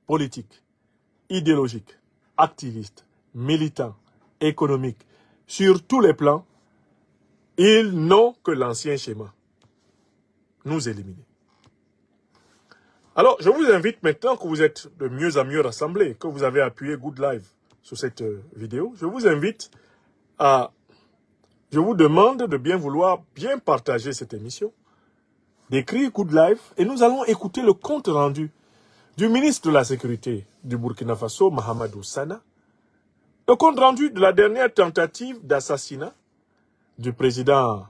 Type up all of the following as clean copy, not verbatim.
politiques, idéologiques, activistes, militants, économiques, sur tous les plans, ils n'ont que l'ancien schéma. Nous éliminer. Alors, je vous invite maintenant que vous êtes de mieux en mieux rassemblés, que vous avez appuyé Good Live sur cette vidéo, je vous invite à... Je vous demande de bien vouloir bien partager cette émission, d'écrire Good Live, et nous allons écouter le compte rendu du ministre de la Sécurité du Burkina Faso, Mahamadou Sana, le compte rendu de la dernière tentative d'assassinat du président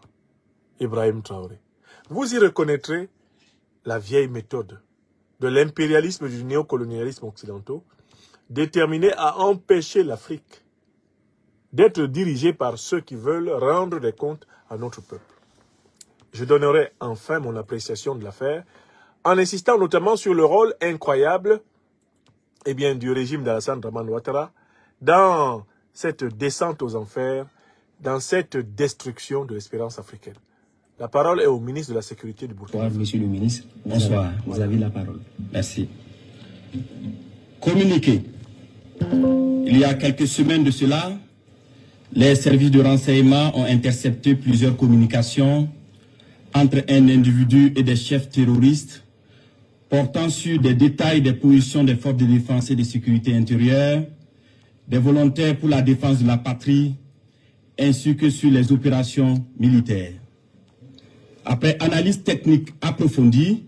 Ibrahim Traoré. Vous y reconnaîtrez la vieille méthode de l'impérialisme du néocolonialisme occidental, déterminé à empêcher l'Afrique d'être dirigée par ceux qui veulent rendre des comptes à notre peuple. Je donnerai enfin mon appréciation de l'affaire en insistant notamment sur le rôle incroyable du régime d'Alassane Dramane Ouattara dans cette descente aux enfers, dans cette destruction de l'espérance africaine. La parole est au ministre de la Sécurité du Burkina Faso. Monsieur le ministre, bonsoir, vous avez la parole. Merci. Communiqué. Il y a quelques semaines de cela, les services de renseignement ont intercepté plusieurs communications entre un individu et des chefs terroristes portant sur des détails des positions des forces de défense et de sécurité intérieure, des volontaires pour la défense de la patrie, ainsi que sur les opérations militaires. Après analyse technique approfondie,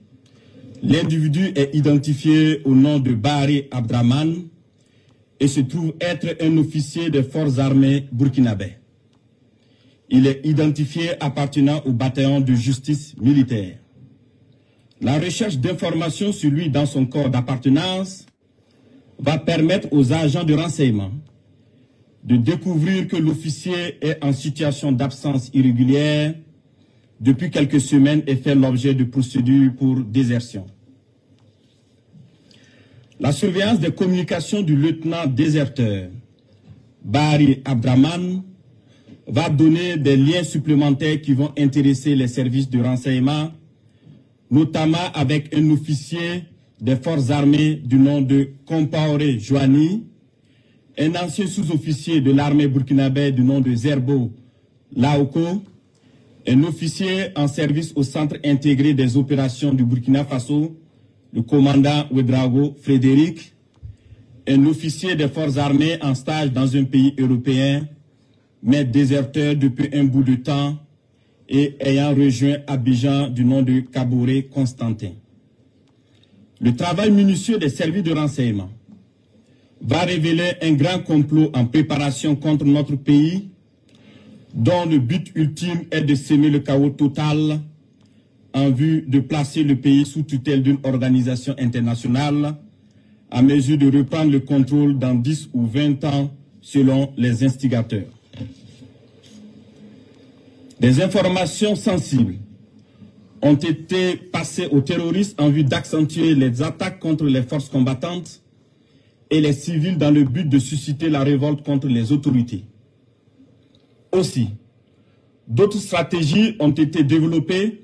l'individu est identifié au nom de Bari Abdraman et se trouve être un officier des forces armées burkinabais. Il est identifié appartenant au bataillon de justice militaire. La recherche d'informations sur lui dans son corps d'appartenance va permettre aux agents de renseignement de découvrir que l'officier est en situation d'absence irrégulière depuis quelques semaines et fait l'objet de procédures pour désertion. La surveillance des communications du lieutenant déserteur Bari Abdraman va donner des liens supplémentaires qui vont intéresser les services de renseignement, notamment avec un officier des forces armées du nom de Compaoré Joani, un ancien sous-officier de l'armée burkinabé du nom de Zerbo Laoko, un officier en service au Centre intégré des opérations du Burkina Faso, le commandant Ouedraogo Frédéric, un officier des forces armées en stage dans un pays européen, mais déserteur depuis un bout de temps et ayant rejoint Abidjan du nom de Kabouré Constantin. Le travail minutieux des services de renseignement va révéler un grand complot en préparation contre notre pays, dont le but ultime est de semer le chaos total en vue de placer le pays sous tutelle d'une organisation internationale à mesure de reprendre le contrôle dans 10 ou 20 ans selon les instigateurs. Des informations sensibles ont été passées aux terroristes en vue d'accentuer les attaques contre les forces combattantes et les civils dans le but de susciter la révolte contre les autorités. Aussi, d'autres stratégies ont été développées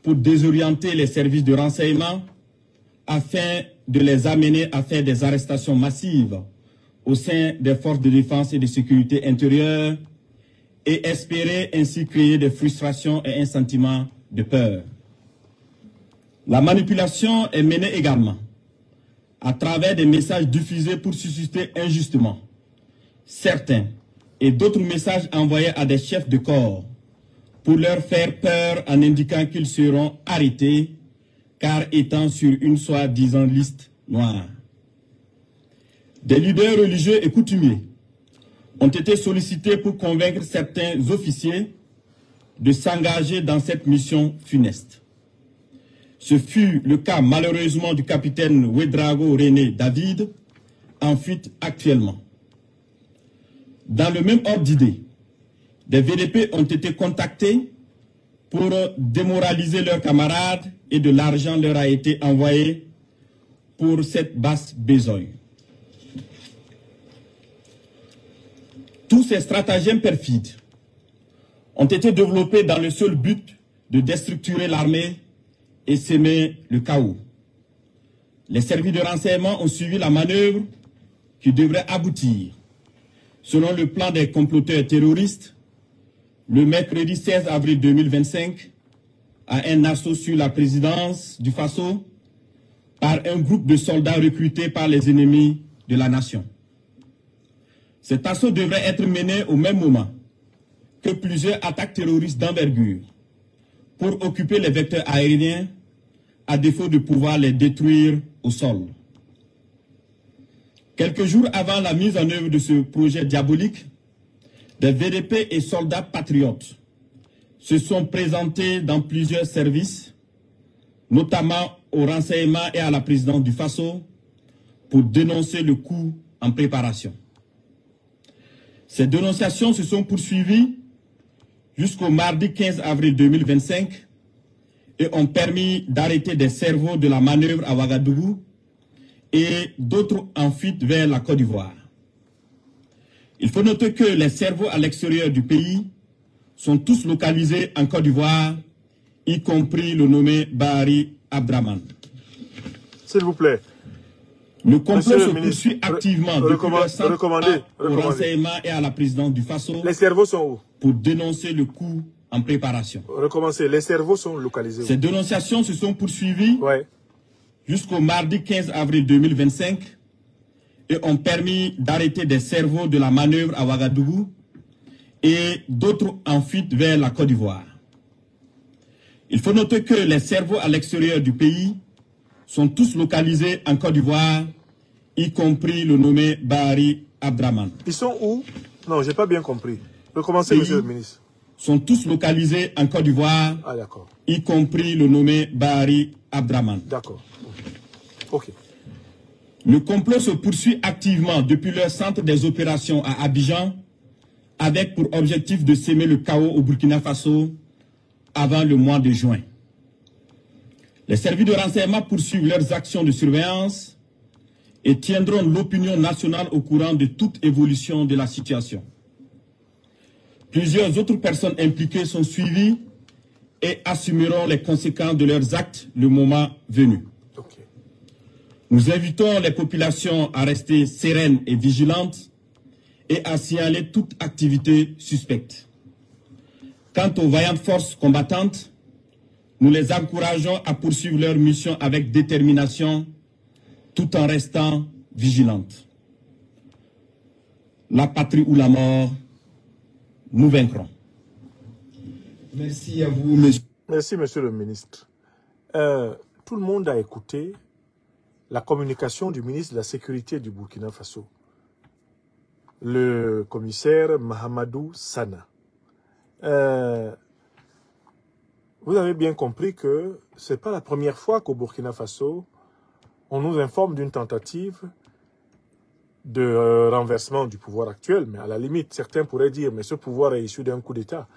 pour désorienter les services de renseignement afin de les amener à faire des arrestations massives au sein des forces de défense et de sécurité intérieure et espérer ainsi créer des frustrations et un sentiment de peur. La manipulation est menée également à travers des messages diffusés pour susciter injustement certains et d'autres messages envoyés à des chefs de corps pour leur faire peur en indiquant qu'ils seront arrêtés car étant sur une soi-disant liste noire. Des leaders religieux et coutumiers ont été sollicités pour convaincre certains officiers de s'engager dans cette mission funeste. Ce fut le cas malheureusement du capitaine Ouedraogo René David, en fuite actuellement. Dans le même ordre d'idée, des VDP ont été contactés pour démoraliser leurs camarades et de l'argent leur a été envoyé pour cette basse besogne. Tous ces stratagèmes perfides ont été développés dans le seul but de déstructurer l'armée et s'aimer le chaos. Les services de renseignement ont suivi la manœuvre qui devrait aboutir, selon le plan des comploteurs terroristes, le mercredi 16 avril 2025, à un assaut sur la présidence du Faso par un groupe de soldats recrutés par les ennemis de la nation. Cet assaut devrait être mené au même moment que plusieurs attaques terroristes d'envergure pour occuper les vecteurs aériens à défaut de pouvoir les détruire au sol. Quelques jours avant la mise en œuvre de ce projet diabolique, des VDP et soldats patriotes se sont présentés dans plusieurs services, notamment au renseignement et à la présidence du Faso, pour dénoncer le coup en préparation. Ces dénonciations se sont poursuivies jusqu'au mardi 15 avril 2025 et ont permis d'arrêter des cerveaux de la manœuvre à Ouagadougou et d'autres en fuite vers la Côte d'Ivoire. Il faut noter que les cerveaux à l'extérieur du pays sont tous localisés en Côte d'Ivoire, y compris le nommé Bahari Abdraman. S'il vous plaît. Le complot se poursuit activement depuis le centre au renseignement et à la présidence du Faso. Les cerveaux sont où? Pour dénoncer le coup en préparation. Recommencez. Les cerveaux sont localisés où? Ces dénonciations se sont poursuivies jusqu'au mardi 15 avril 2025 et ont permis d'arrêter des cerveaux de la manœuvre à Ouagadougou et d'autres en fuite vers la Côte d'Ivoire. Il faut noter que les cerveaux à l'extérieur du pays sont tous localisés en Côte d'Ivoire, y compris le nommé Bahari Abdraman. Ils sont où? Non, j'ai pas bien compris. Recommencez, monsieur le ministre. Sont tous localisés en Côte d'Ivoire, y compris le nommé Bahari Abdraman. D'accord. Ok. Le complot se poursuit activement depuis leur centre des opérations à Abidjan, avec pour objectif de semer le chaos au Burkina Faso avant le mois de juin. Les services de renseignement poursuivent leurs actions de surveillance et tiendront l'opinion nationale au courant de toute évolution de la situation. Plusieurs autres personnes impliquées sont suivies et assumeront les conséquences de leurs actes le moment venu. Nous invitons les populations à rester sereines et vigilantes et à signaler toute activité suspecte. Quant aux vaillantes forces combattantes, nous les encourageons à poursuivre leur mission avec détermination tout en restant vigilantes. La patrie ou la mort, nous vaincrons. Merci à vous, monsieur. Merci, monsieur le ministre. Tout le monde a écouté la communication du ministre de la Sécurité du Burkina Faso, le commissaire Mahamadou Sana. Vous avez bien compris que ce n'est pas la première fois qu'au Burkina Faso, on nous informe d'une tentative de renversement du pouvoir actuel. Mais à la limite, certains pourraient dire, mais ce pouvoir est issu d'un coup d'État.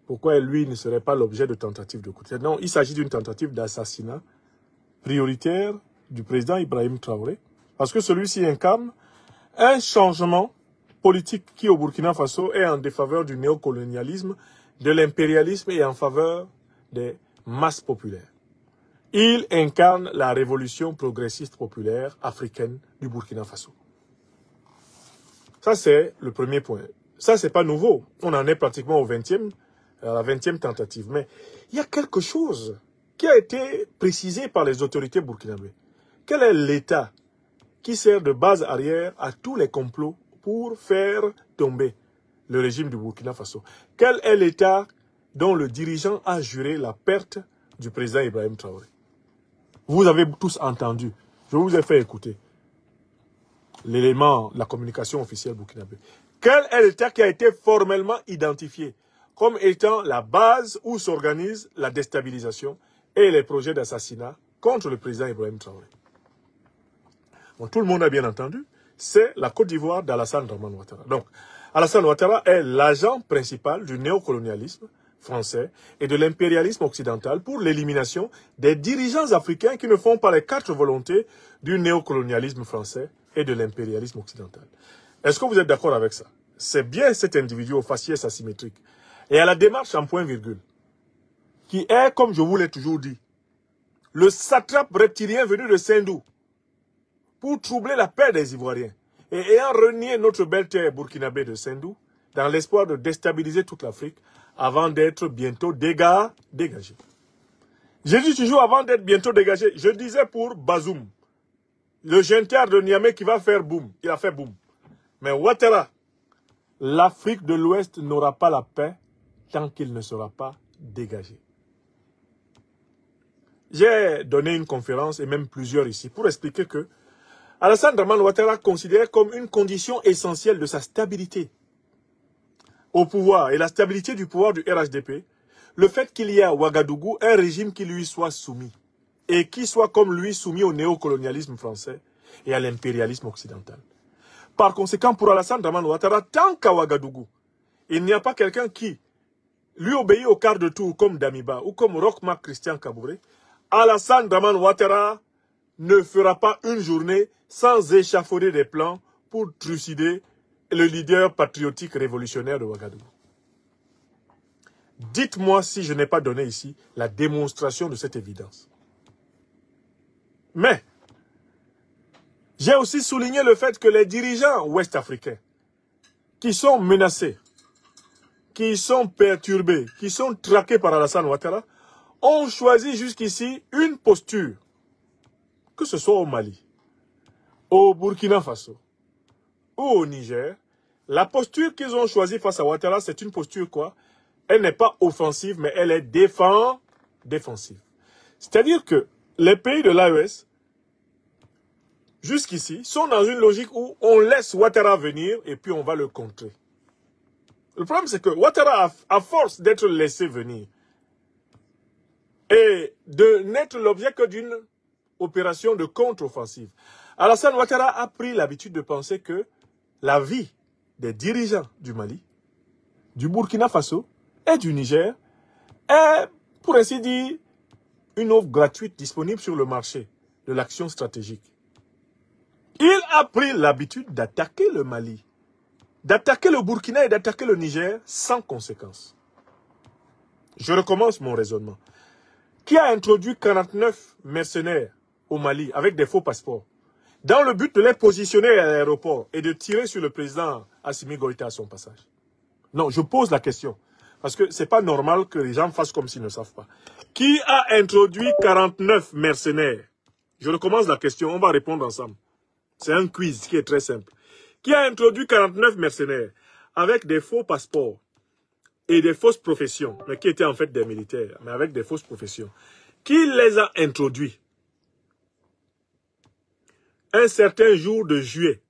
Pourquoi lui ne serait pas l'objet de tentative de coup d'État? Non, il s'agit d'une tentative d'assassinat prioritaire du président Ibrahim Traoré, parce que celui-ci incarne un changement politique qui, au Burkina Faso, est en défaveur du néocolonialisme, de l'impérialisme et en faveur des masses populaires. Il incarne la révolution progressiste populaire africaine du Burkina Faso. Ça, c'est le premier point. Ça, c'est pas nouveau. On en est pratiquement à la 20e tentative. Mais il y a quelque chose qui a été précisé par les autorités burkinabées. Quel est l'État qui sert de base arrière à tous les complots pour faire tomber le régime du Burkina Faso? Quel est l'État dont le dirigeant a juré la perte du président Ibrahim Traoré? Vous avez tous entendu. Je vous ai fait écouter l'élément, la communication officielle burkinabé. Quel est l'État qui a été formellement identifié comme étant la base où s'organise la déstabilisation et les projets d'assassinat contre le président Ibrahim Traoré? Bon, tout le monde a bien entendu, c'est la Côte d'Ivoire d'Alassane Dramane Ouattara. Donc, Alassane Ouattara est l'agent principal du néocolonialisme français et de l'impérialisme occidental pour l'élimination des dirigeants africains qui ne font pas les quatre volontés du néocolonialisme français et de l'impérialisme occidental. Est-ce que vous êtes d'accord avec ça? C'est bien cet individu au faciès asymétrique et à la démarche en point-virgule, qui est, comme je vous l'ai toujours dit, le satrape reptilien venu de Sindou, pour troubler la paix des Ivoiriens et ayant renié notre belle terre burkinabé de Sendou dans l'espoir de déstabiliser toute l'Afrique avant d'être bientôt dégagé. J'ai dit toujours avant d'être bientôt dégagé, je disais pour Bazoum, le gentil de Niamey qui va faire boum, il a fait boum. Mais Ouattara, l'Afrique de l'Ouest n'aura pas la paix tant qu'il ne sera pas dégagé. J'ai donné une conférence, et même plusieurs ici, pour expliquer que Alassane Dramane Ouattara considérait comme une condition essentielle de sa stabilité au pouvoir et la stabilité du pouvoir du RHDP, le fait qu'il y ait à Ouagadougou un régime qui lui soit soumis et qui soit comme lui soumis au néocolonialisme français et à l'impérialisme occidental. Par conséquent, pour Alassane Dramane Ouattara, tant qu'à Ouagadougou, il n'y a pas quelqu'un qui lui obéit au quart de tour comme Damiba ou comme Roch-Marc Christian Kabouré, Alassane Dramane Ouattara ne fera pas une journée sans échafauder des plans pour trucider le leader patriotique révolutionnaire de Ouagadougou. Dites-moi si je n'ai pas donné ici la démonstration de cette évidence. Mais, j'ai aussi souligné le fait que les dirigeants ouest-africains qui sont menacés, qui sont perturbés, qui sont traqués par Alassane Ouattara, ont choisi jusqu'ici une posture, que ce soit au Mali, au Burkina Faso ou au Niger. La posture qu'ils ont choisie face à Ouattara, c'est une posture quoi? Elle n'est pas offensive, mais elle est défensive. C'est-à-dire que les pays de l'AES, jusqu'ici, sont dans une logique où on laisse Ouattara venir et puis on va le contrer. Le problème, c'est que Ouattara, à force d'être laissé venir et de n'être l'objet que d'une opération de contre-offensive, Alassane Ouattara a pris l'habitude de penser que la vie des dirigeants du Mali, du Burkina Faso et du Niger est, pour ainsi dire, une offre gratuite disponible sur le marché de l'action stratégique. Il a pris l'habitude d'attaquer le Mali, d'attaquer le Burkina et d'attaquer le Niger sans conséquence. Je recommence mon raisonnement. Qui a introduit 49 mercenaires au Mali avec des faux passeports dans le but de les positionner à l'aéroport et de tirer sur le président Assimi Goïta à son passage? Non, je pose la question. Parce que ce n'est pas normal que les gens fassent comme s'ils ne savent pas. Qui a introduit 49 mercenaires? Je recommence la question, on va répondre ensemble. C'est un quiz qui est très simple. Qui a introduit 49 mercenaires avec des faux passeports et des fausses professions, mais qui étaient en fait des militaires, mais avec des fausses professions? Qui les a introduits? Un certain jour de juillet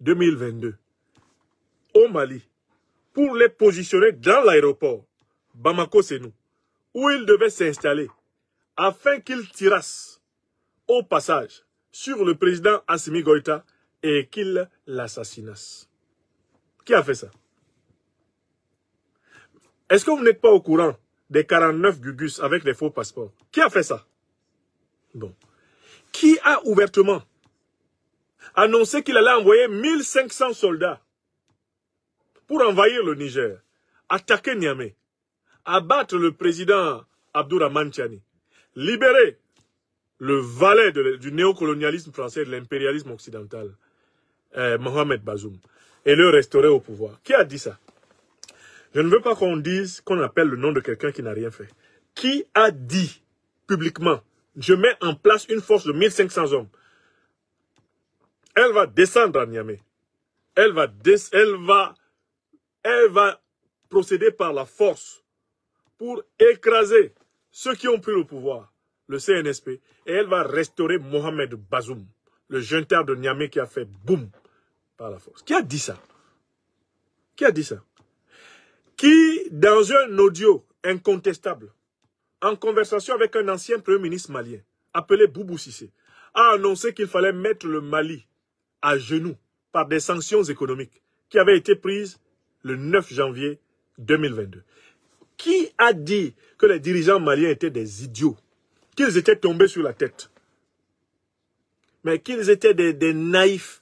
2022, au Mali, pour les positionner dans l'aéroport, Bamako c'est nous, où ils devaient s'installer, afin qu'ils tirassent au passage sur le président Assimi Goïta et qu'ils l'assassinassent. Qui a fait ça? Est-ce que vous n'êtes pas au courant des 49 Gugus avec les faux passeports? Qui a fait ça? Bon. Qui a ouvertement annoncé qu'il allait envoyer 1500 soldats pour envahir le Niger, attaquer Niamey, abattre le président Abdourahmane Tiani, libérer le valet du néocolonialisme français et de l'impérialisme occidental, Mohamed Bazoum, et le restaurer au pouvoir? Qui a dit ça? Je ne veux pas qu'on dise, qu'on appelle le nom de quelqu'un qui n'a rien fait. Qui a dit publiquement, je mets en place une force de 1500 hommes. Elle va descendre à Niamey. Elle va procéder par la force pour écraser ceux qui ont pris le pouvoir, le CNSP, et elle va restaurer Mohamed Bazoum, le junteur de Niamey qui a fait boum par la force. Qui a dit ça? Qui a dit ça? Qui, dans un audio incontestable, en conversation avec un ancien premier ministre malien, appelé Boubou Cissé, a annoncé qu'il fallait mettre le Mali à genoux par des sanctions économiques qui avaient été prises le 9 janvier 2022. Qui a dit que les dirigeants maliens étaient des idiots, qu'ils étaient tombés sur la tête, mais qu'ils étaient des naïfs,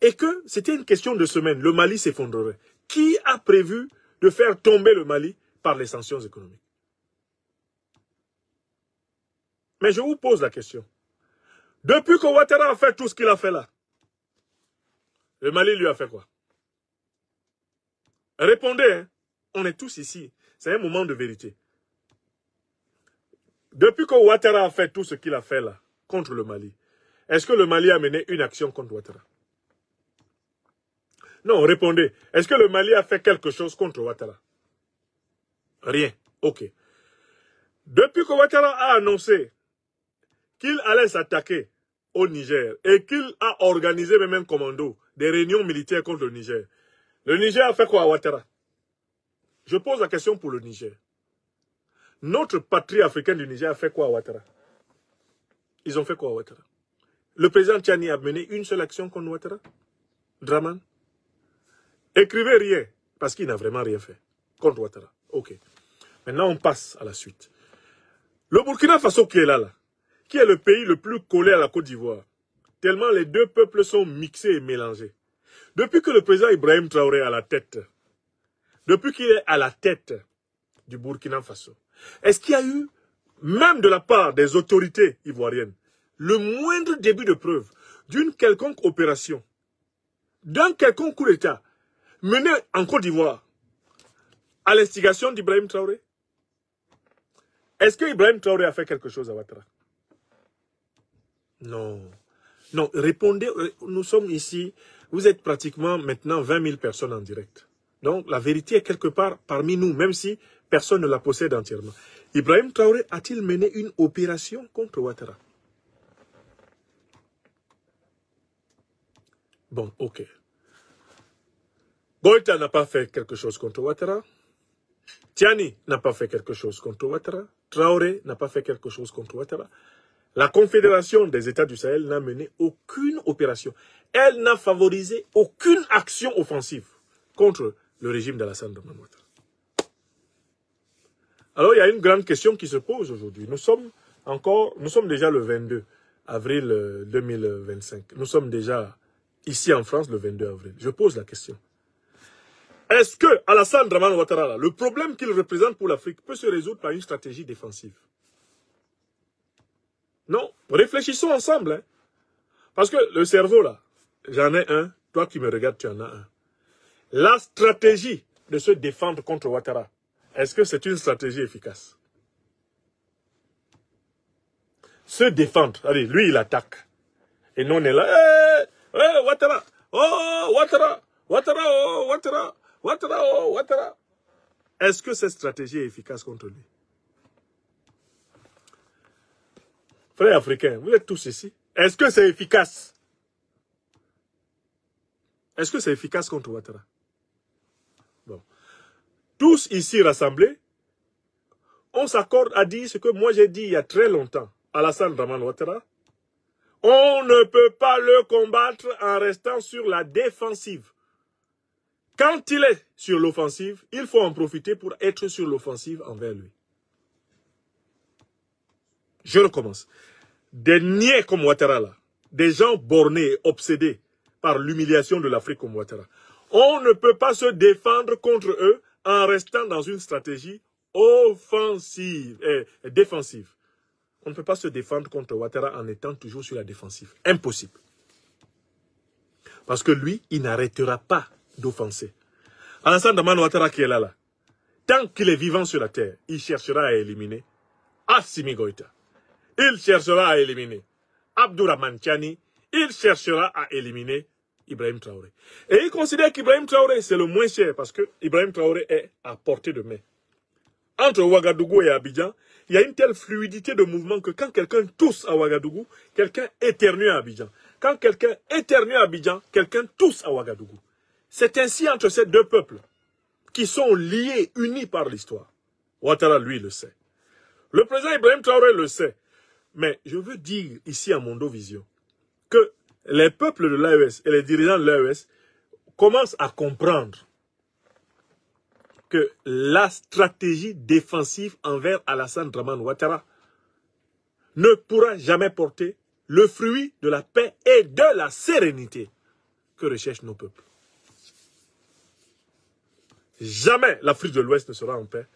et que c'était une question de semaine, le Mali s'effondrerait? Qui a prévu de faire tomber le Mali par les sanctions économiques? Mais je vous pose la question. Depuis que Ouattara a fait tout ce qu'il a fait là, Le Mali lui a fait quoi? Répondez, hein. On est tous ici. C'est un moment de vérité. Depuis que Ouattara a fait tout ce qu'il a fait là, contre le Mali, est-ce que le Mali a mené une action contre Ouattara? Non, répondez. Est-ce que le Mali a fait quelque chose contre Ouattara? Rien. Ok. Depuis que Ouattara a annoncé qu'il allait s'attaquer au Niger et qu'il a organisé même un commando, des réunions militaires contre le Niger a fait quoi à Ouattara? Je pose la question pour le Niger. Notre patrie africaine du Niger a fait quoi à Ouattara? Ils ont fait quoi à Ouattara? Le président Tchani a mené une seule action contre Ouattara? Draman? Écrivez rien, parce qu'il n'a vraiment rien fait contre Ouattara. Ok. Maintenant, on passe à la suite. Le Burkina Faso qui est là, qui est le pays le plus collé à la Côte d'Ivoire, tellement les deux peuples sont mixés et mélangés. Depuis que le président Ibrahim Traoré est à la tête, depuis qu'il est à la tête du Burkina Faso, est-ce qu'il y a eu, même de la part des autorités ivoiriennes, le moindre début de preuve d'une quelconque opération, d'un quelconque coup d'État mené en Côte d'Ivoire à l'instigation d'Ibrahim Traoré? Est-ce que Ibrahim Traoré a fait quelque chose à Ouattara? Non. Non, répondez, nous sommes ici, vous êtes pratiquement maintenant 20 000 personnes en direct. Donc la vérité est quelque part parmi nous, même si personne ne la possède entièrement. Ibrahim Traoré a-t-il mené une opération contre Ouattara? Bon, ok. Goïta n'a pas fait quelque chose contre Ouattara. Tchani n'a pas fait quelque chose contre Ouattara. Traoré n'a pas fait quelque chose contre Ouattara. La Confédération des États du Sahel n'a mené aucune opération. Elle n'a favorisé aucune action offensive contre le régime d'Alassane Draman Ouattara. Alors il y a une grande question qui se pose aujourd'hui. Nous sommes déjà le 22 avril 2025. Nous sommes déjà ici en France le 22 avril. Je pose la question. Est-ce que Alassane Draman Ouattara, le problème qu'il représente pour l'Afrique, peut se résoudre par une stratégie défensive? Non, réfléchissons ensemble. Hein. Parce que le cerveau, là, j'en ai un. Toi qui me regardes, tu en as un. La stratégie de se défendre contre Ouattara, est-ce que c'est une stratégie efficace? Se défendre. Allez, lui, il attaque. Et nous, on est là. Ouattara. Oh, Ouattara. Ouattara, oh, Ouattara. Ouattara, oh, Ouattara. Est-ce que cette stratégie est efficace contre lui? Frères africains, vous êtes tous ici. Est-ce que c'est efficace? Est-ce que c'est efficace contre Ouattara? Bon. Tous ici rassemblés, on s'accorde à dire ce que moi j'ai dit il y a très longtemps. Alassane Draman Ouattara, on ne peut pas le combattre en restant sur la défensive. Quand il est sur l'offensive, il faut en profiter pour être sur l'offensive envers lui. Je recommence. Des niais comme Ouattara là, des gens bornés et obsédés par l'humiliation de l'Afrique comme Ouattara, on ne peut pas se défendre contre eux en restant dans une stratégie offensive et défensive. On ne peut pas se défendre contre Ouattara en étant toujours sur la défensive. Impossible. Parce que lui, il n'arrêtera pas d'offenser. Alassane Draman Ouattara qui est là, tant qu'il est vivant sur la terre, il cherchera à éliminer Assimi Goïta. Il cherchera à éliminer Abdourahmane Tchani. Il cherchera à éliminer Ibrahim Traoré. Et il considère qu'Ibrahim Traoré, c'est le moins cher parce que Ibrahim Traoré est à portée de main. Entre Ouagadougou et Abidjan, il y a une telle fluidité de mouvement que quand quelqu'un tousse à Ouagadougou, quelqu'un éternue à Abidjan. Quand quelqu'un éternue à Abidjan, quelqu'un tousse à Ouagadougou. C'est ainsi entre ces deux peuples qui sont liés, unis par l'histoire. Ouattara, lui, le sait. Le président Ibrahim Traoré le sait. Mais je veux dire ici à Mondo Vision que les peuples de l'AES et les dirigeants de l'AES commencent à comprendre que la stratégie défensive envers Alassane Draman Ouattara ne pourra jamais porter le fruit de la paix et de la sérénité que recherchent nos peuples. Jamais l'Afrique de l'Ouest ne sera en paix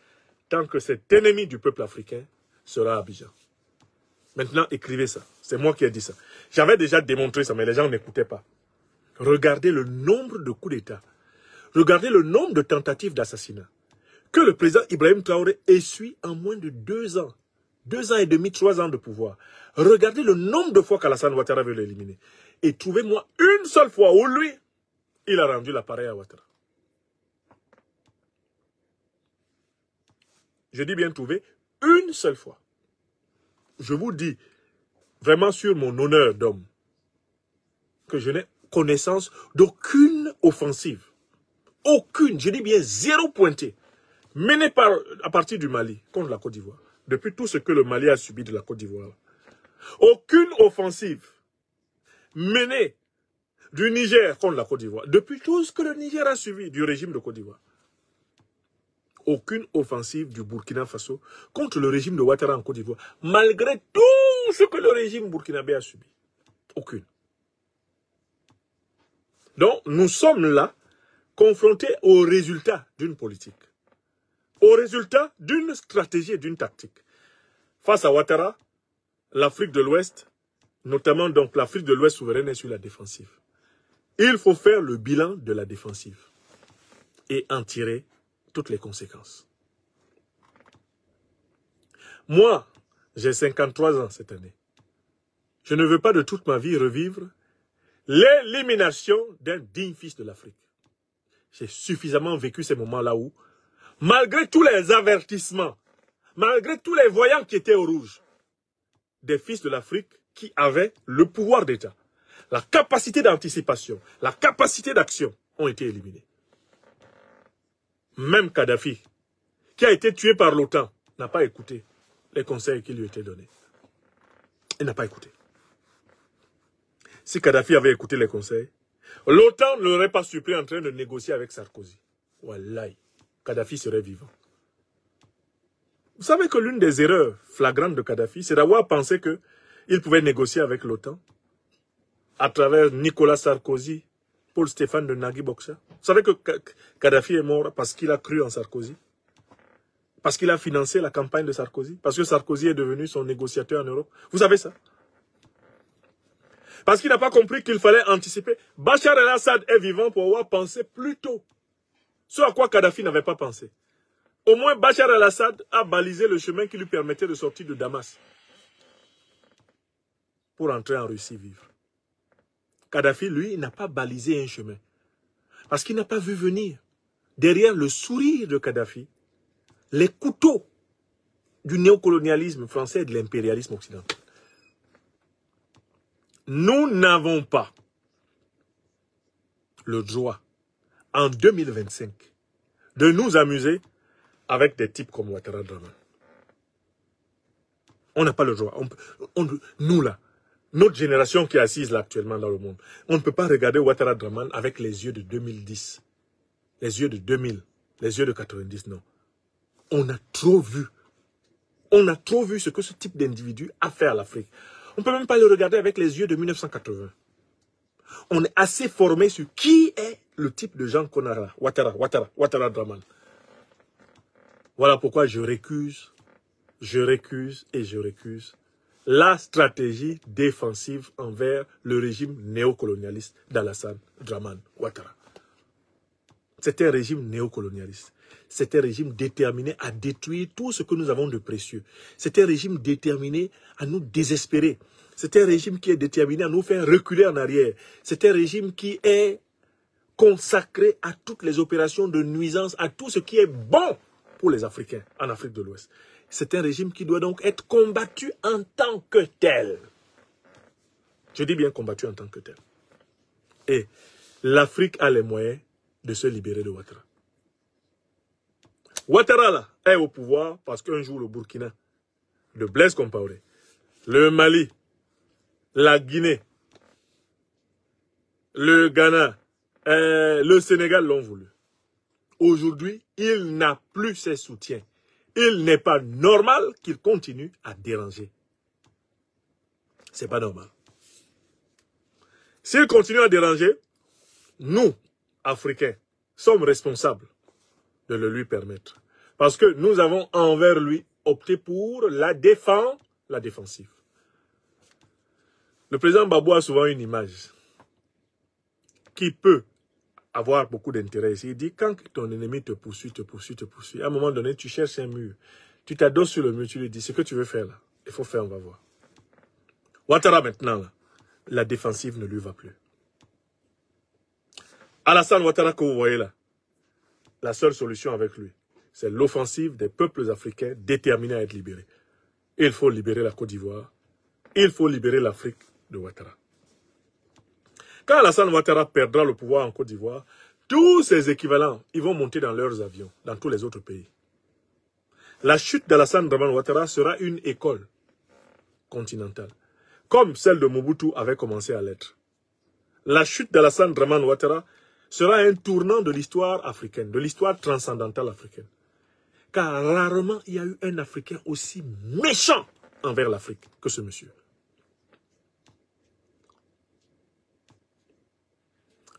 tant que cet ennemi du peuple africain sera à Abidjan. Maintenant, écrivez ça. C'est moi qui ai dit ça. J'avais déjà démontré ça, mais les gens n'écoutaient pas. Regardez le nombre de coups d'État. Regardez le nombre de tentatives d'assassinat que le président Ibrahim Traoré essuie en moins de 2 ans. 2 ans et demi, 3 ans de pouvoir. Regardez le nombre de fois qu'Alassane Ouattara veut l'éliminer. Et trouvez-moi une seule fois où lui, il a rendu l'appareil à Ouattara. Je dis bien trouver une seule fois. Je vous dis, vraiment sur mon honneur d'homme, que je n'ai connaissance d'aucune offensive. Aucune, je dis bien 0 pointé, menée à partir du Mali contre la Côte d'Ivoire. Depuis tout ce que le Mali a subi de la Côte d'Ivoire. Aucune offensive menée du Niger contre la Côte d'Ivoire. Depuis tout ce que le Niger a subi du régime de Côte d'Ivoire. Aucune offensive du Burkina Faso contre le régime de Ouattara en Côte d'Ivoire. Malgré tout ce que le régime burkinabé a subi. Aucune. Donc, nous sommes là, confrontés aux résultats d'une politique. Aux résultats d'une stratégie et d'une tactique. Face à Ouattara, l'Afrique de l'Ouest, notamment donc l'Afrique de l'Ouest souveraine, est sur la défensive. Il faut faire le bilan de la défensive et en tirer toutes les conséquences. Moi, j'ai 53 ans cette année. Je ne veux pas de toute ma vie revivre l'élimination d'un digne fils de l'Afrique. J'ai suffisamment vécu ces moments-là où, malgré tous les avertissements, malgré tous les voyants qui étaient au rouge, des fils de l'Afrique qui avaient le pouvoir d'État, la capacité d'anticipation, la capacité d'action ont été éliminés. Même Kadhafi, qui a été tué par l'OTAN, n'a pas écouté les conseils qui lui étaient donnés. Il n'a pas écouté. Si Kadhafi avait écouté les conseils, l'OTAN ne l'aurait pas surpris en train de négocier avec Sarkozy. Wallahi, Kadhafi serait vivant. Vous savez que l'une des erreurs flagrantes de Kadhafi, c'est d'avoir pensé qu'il pouvait négocier avec l'OTAN à travers Nicolas Sarkozy, Paul Stéphane de Nagui Boksa. Vous savez que Kadhafi est mort parce qu'il a cru en Sarkozy, parce qu'il a financé la campagne de Sarkozy, parce que Sarkozy est devenu son négociateur en Europe. Vous savez ça? Parce qu'il n'a pas compris qu'il fallait anticiper. Bachar el-Assad est vivant pour avoir pensé plus tôt. Ce à quoi Kadhafi n'avait pas pensé. Au moins, Bachar el-Assad a balisé le chemin qui lui permettait de sortir de Damas pour entrer en Russie vivre. Kadhafi, lui, n'a pas balisé un chemin. Parce qu'il n'a pas vu venir, derrière le sourire de Kadhafi, les couteaux du néocolonialisme français et de l'impérialisme occidental. Nous n'avons pas le droit, en 2025, de nous amuser avec des types comme Ouattara Draman. On n'a pas le droit. Nous là, notre génération qui est assise là actuellement dans le monde, on ne peut pas regarder Ouattara Draman avec les yeux de 2010, les yeux de 2000, les yeux de 90, non. On a trop vu. On a trop vu ce que ce type d'individu a fait à l'Afrique. On ne peut même pas le regarder avec les yeux de 1980. On est assez formé sur qui est le type de gens qu'on a là. Ouattara Draman. Voilà pourquoi je récuse la stratégie défensive envers le régime néocolonialiste d'Alassane Draman Ouattara. C'est un régime néocolonialiste. C'est un régime déterminé à détruire tout ce que nous avons de précieux. C'est un régime déterminé à nous désespérer. C'est un régime qui est déterminé à nous faire reculer en arrière. C'est un régime qui est consacré à toutes les opérations de nuisance, à tout ce qui est bon pour les Africains en Afrique de l'Ouest. C'est un régime qui doit donc être combattu en tant que tel. Je dis bien combattu en tant que tel. Et l'Afrique a les moyens de se libérer de Ouattara. Ouattara là, est au pouvoir parce qu'un jour le Burkina, le Blaise Compaoré, le Mali, la Guinée, le Ghana, le Sénégal l'ont voulu. Aujourd'hui, il n'a plus ses soutiens. Il n'est pas normal qu'il continue à déranger. C'est pas normal. S'il continue à déranger, nous, Africains, sommes responsables de le lui permettre. Parce que nous avons envers lui opté pour la défensive. Le président Babou a souvent une image qui peut avoir beaucoup d'intérêt ici. Il dit, quand ton ennemi te poursuit, à un moment donné, tu cherches un mur. Tu t'adosses sur le mur, tu lui dis, ce que tu veux faire là, il faut faire, on va voir. Ouattara maintenant, là, la défensive ne lui va plus. Alassane Ouattara que vous voyez là, la seule solution avec lui, c'est l'offensive des peuples africains déterminés à être libérés. Il faut libérer la Côte d'Ivoire. Il faut libérer l'Afrique de Ouattara. Quand Alassane Ouattara perdra le pouvoir en Côte d'Ivoire, tous ses équivalents, ils vont monter dans leurs avions, dans tous les autres pays. La chute d'Alassane Dramane Ouattara sera une école continentale, comme celle de Mobutu avait commencé à l'être. La chute d'Alassane Dramane Ouattara sera un tournant de l'histoire africaine, de l'histoire transcendantale africaine. Car rarement il y a eu un Africain aussi méchant envers l'Afrique que ce monsieur.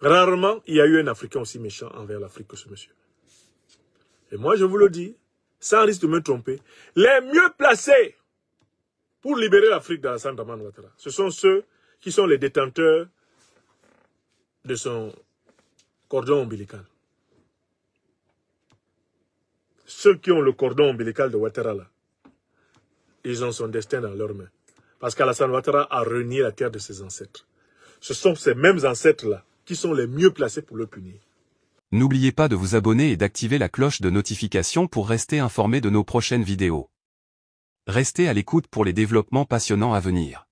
Rarement il y a eu un Africain aussi méchant envers l'Afrique que ce monsieur. Et moi je vous le dis, sans risque de me tromper, les mieux placés pour libérer l'Afrique d'Alassane Dramane Ouattara, ce sont ceux qui sont les détenteurs de son cordon ombilical. Ceux qui ont le cordon ombilical de Ouattara là, ils ont son destin dans leurs mains. Parce qu'Alassane Ouattara a renié la terre de ses ancêtres. Ce sont ces mêmes ancêtres-là qui sont les mieux placés pour le punir. N'oubliez pas de vous abonner et d'activer la cloche de notification pour rester informé de nos prochaines vidéos. Restez à l'écoute pour les développements passionnants à venir.